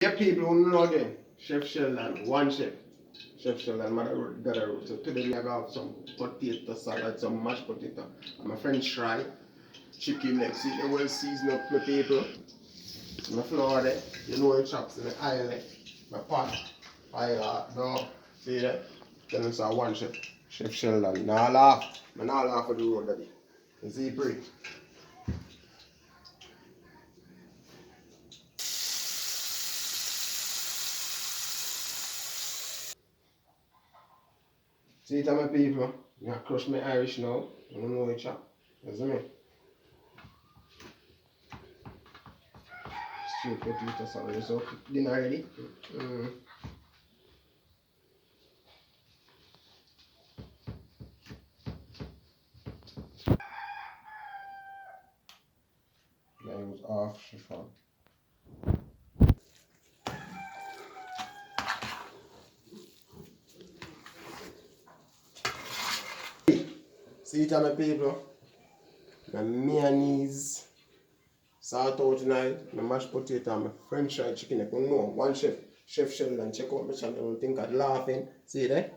Yeah, people who know again, Chef Sheldon, one chef. Chef Sheldon, mother got a root. So today we have some potato salad, some mashed potato, and my French fry, chicken legs. See, they will season up my people. My flour there, you know it chops in the oil there. My pot, fire, dog. See that? Then it's a one chef. Chef Sheldon. Now laugh. I now laugh for the road daddy. You see, break. See it, my people. I crush my Irish now. You don't know it chop. You see me? Straight potato salad. So dinner ready? Mm. That was off chiffon. See it, my people. My mayonnaise, salt out tonight, my mashed potato, and my French fried chicken. You know, one chef, Chef Sheldon. Check out my channel. Don't think I'm laughing. See there?